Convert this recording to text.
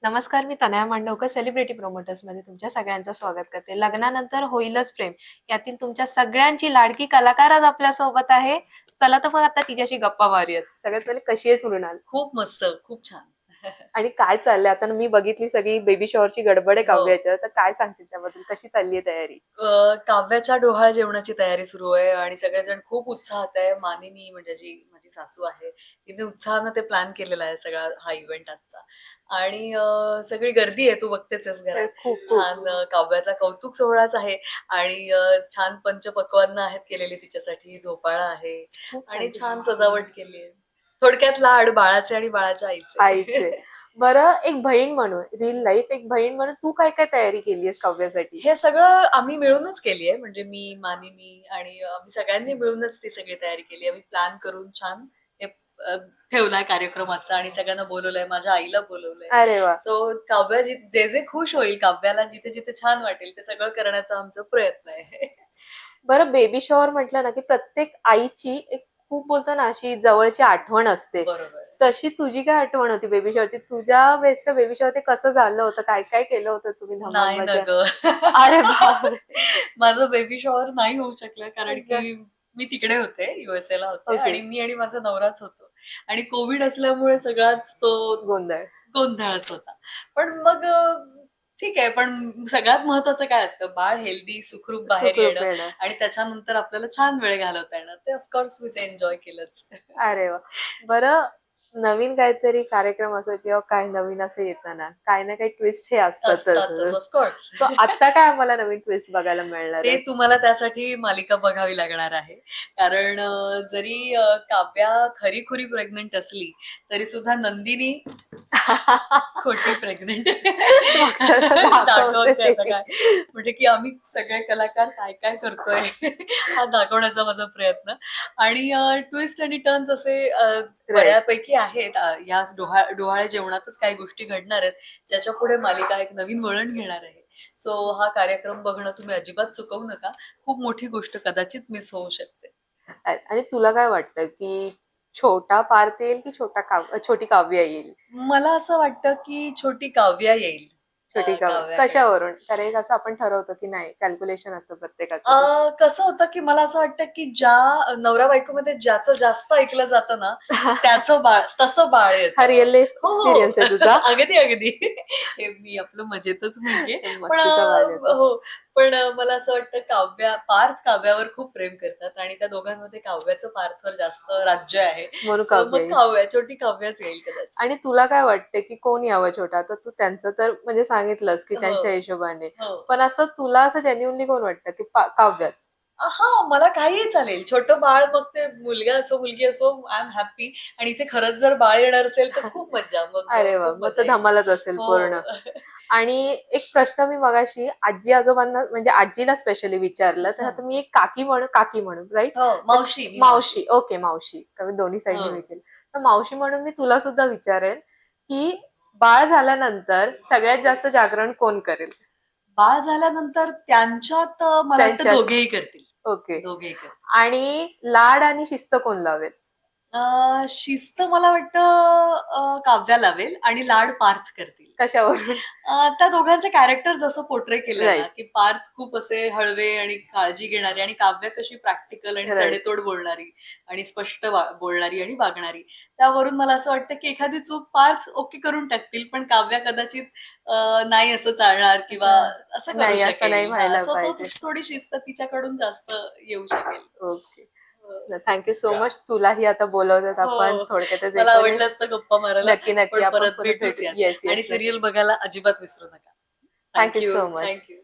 नमस्कार, मी तनया मांडवकर सेलिब्रिटी प्रोमोटर्समध्ये तुमच्या सगळ्यांचं स्वागत करते. लग्नानंतर होईलच प्रेम यातील तुमच्या सगळ्यांची लाडकी कलाकार आज आपल्या सोबत आहे. चला तर मग आता तिच्याशी गप्पा मारूयात. सगळ्यात पहिले कशी आहेस मृणाल? खूप मस्त, खूप छान. आणि काय चाललंय आता? मी बघितली सगळी बेबी शॉवरची गडबड आहे हो. काव्याच्या, तर काय सांगशील त्याबद्दल? कशी चालली आहे तयारी? काव्याच्या डोहाळ जेवणाची तयारी सुरू आहे आणि सगळेजण खूप उत्साहात आहे. मानिनी म्हणजे जी माझी सासू आहे, तिने उत्साहानं ते प्लॅन केलेला आहे सगळा हा इव्हेंट आजचा. आणि सगळी गर्दी आहे, तू बघतेच आहेस घरात. खूप खूप छान काव्याचा कौतुक सोहळाच आहे आणि छान पंचपक्वान्न आहेत केलेली तिच्यासाठी, झोपाळा आहे खूप छान. आणि छान सजावट केली आहे. थोडक्यात लाड बाळाचे आणि बाळाच्या आईचे. आईचे. बरं, एक बहीण म्हणून, रिअल लाईफ एक बहीण म्हणून तू काय काय तयारी केलीयस काव्यासाठी? हे सगळं आम्ही मिळूनच केली आहे. म्हणजे मी, मानिनी आणि आम्ही सगळ्यांनी मिळूनच ती सगळी तयारी केली. आम्ही प्लॅन करून छान हे ठेवलाय कार्यक्रमाचा आणि सगळ्यांना बोलवलंय. माझ्या आईला बोलवलंय. अरे वा. सो काव्या जे जे खुश होईल, काव्याला जिथे जिथे छान वाटेल ते सगळं करण्याचा आमचा प्रयत्न आहे. बरं, बेबी शॉवर म्हटलं ना, की प्रत्येक आईची एक खूप बोलतो ना अशी जवळची आठवण असते. बरोबर. तशी तुझी काय आठवण होती बेबी शॉवरची? तुझ्या वेळेसचं बेबी शॉवर ते कसं झालं होतं? काय काय केलं होतं तुम्ही धमाल नाही ना मजा? ग. अरे बापरे! माझं बेबी शॉवर नाही होऊ शकलं कारण अच्छा. की मी तिकडे होते, USA ला होते ओके. आणि मी आणि माझा नवराच होतो आणि कोविड असल्यामुळे सगळाच तो गोंधळ. गोंधळच होता. पण मग ठीक आहे. पण सगळ्यात महत्वाचं काय असतं, बाळ हेल्दी, सुखरूप बाहेर सुखरूप येणं येणं. आणि त्याच्यानंतर आपल्याला छान वेळ घालवता येणं. ते ऑफकोर्स मी ते एन्जॉय केलंच. अरे वाह! बरं, नवीन काहीतरी कार्यक्रम असो किंवा काही नवीन असं येतं ना, काही ना काही ट्विस्ट हे असतातच असतातच. ऑफकोर्स. सो आता काय आम्हाला नवीन ट्विस्ट बघायला मिळणार ते आहे? तुम्हाला त्यासाठी मालिका बघावी लागणार आहे. कारण जरी काव्या खरी-खुरी प्रेग्नंट असली, तरी सुद्धा नंदिनी खोटी प्रेग्नंट तू अक्षरशः दाखवते दाखवते आता ते. काय. म्हणजे की आम्ही सगळे कलाकार काय-काय करतोय हा दाखवण्याचा माझा प्रयत्न. आणि ट्विस्ट आणि टर्न्स असे राइट. बऱ्यापैकी आहेत. या डोहाळे जेवणातच काही गोष्टी घडणार आहेत, ज्याच्यापुढे मालिका एक नवीन वळण घेणार आहे. सो हा कार्यक्रम बघणं तुम्ही अजिबात चुकवू नका. खूप मोठी गोष्ट कदाचित मिस होऊ शकते. आणि तुला काय वाटतं, की छोटा पार्थ येईल की छोटी काव्य येईल? मला असं वाटतं की छोटी काव्या येईल छोटी काव्य काव्याकडे. कशावरून? कारण एक असं आपण ठरवतो, की नाही कॅल्क्युलेशन असतं प्रत्येकाचं तसं. कसं होतं, की मला असं वाटतं, की ज्या नवरा-बायकोमध्ये ज्याचं जास्त ऐकलं जातं ना, त्याचं बाळ तसं बाळ हा येतं. रिअल लाईफ हो, हो. एक्सपिरियन्स आहे तुझा. अगदी, अगदी. हे मी आपलं मजेतच म्हणतेय. पण मस्तीचा भाग आहे तो. हो. पण मला असं वाटतं पार्थ काव्यावर खूप प्रेम करतात आणि त्या दोघांमध्ये काव्याचं पार्थवर जास्त राज्य आहे. म्हणून सो काव्य मग येईल. छोटी काव्याच येईल कदाचित. आणि तुला काय वाटतं, की कोण यावं छोटा? आता तू त्यांचं तर म्हणजे सांगितलंस, की हो, त्यांच्या हिशोबाने. हो. पण असं तुला असं जेन्युइनली कोण वाटतं, की काव्यच? हां, मला काहीही चालेल. छोटं बाळ मग ते मुलगा असो, मुलगी असो, आय एम हॅपी. आणि इथे खरंच जर बाळ येणार असेल तर खूप मज्जा. मग अरे वाह! खूप मग मजा तर येईल. धमालच असेल पूर्ण. हो. आणि एक प्रश्न मी मगाशी आजी-आजोबांना म्हणजे आजीला स्पेशली विचारलं, तर हां. आता मी एक काकी म्हणून राइट? हो, तर मावशी. मी मावशी. मावशी, ओके मावशी. कारण दोन्ही साइडनी हं. मी केलं. तर मावशी म्हणून मी तुला सुद्धा विचारेल, की बाळ झाल्यानंतर सगळ्यात जास्त जागरण कोण करेल? बाळ झाल्यानंतर त्यांच्यात मला वाटतं त्यांच्यात. दोघेही करतील. ओके. दोघेही करतील. आणि लाड आणि शिस्त कोण लावेल? शिस्त मला वाटतं काव्या लावेल आणि लाड पार्थ करतील. कशावरून? त्या दोघांचे कॅरेक्टर जसं पोर्ट्रे केलंय ना, राइट, की पार्थ खूप असे हळवे आणि काळजी घेणारे आणि काव्या कशी प्रॅक्टिकल आणि राइट. सडेतोड बोलणारी आणि स्पष्ट बोलणारी आणि वागणारी. त्यावरून मला असं वाटतं, की एखादी चूक पार्थ ओके करून टाकतील, पण काव्या कदाचित नाही असं चालणार किंवा असं करू नाही, असं नाही शकेल. हां, व्हायला सो तो पाहिजे. थोडी शिस्त तिच्याकडून जास्त येऊ शकेल. ओके. हो. Thank you so much. तुलाही आता बोलवतात आपण हो. थोडक्यातच हे मला करूया. आवडलं असतं गप्पा मारायला, नक्की, नक्की. पण आपण परत पुन्हा भेटूच भेटू. यात येस, आणि येस. नक्की. सीरियल बघायला अजिबात विसरू नका. Thank thank you you. So much. Thank you.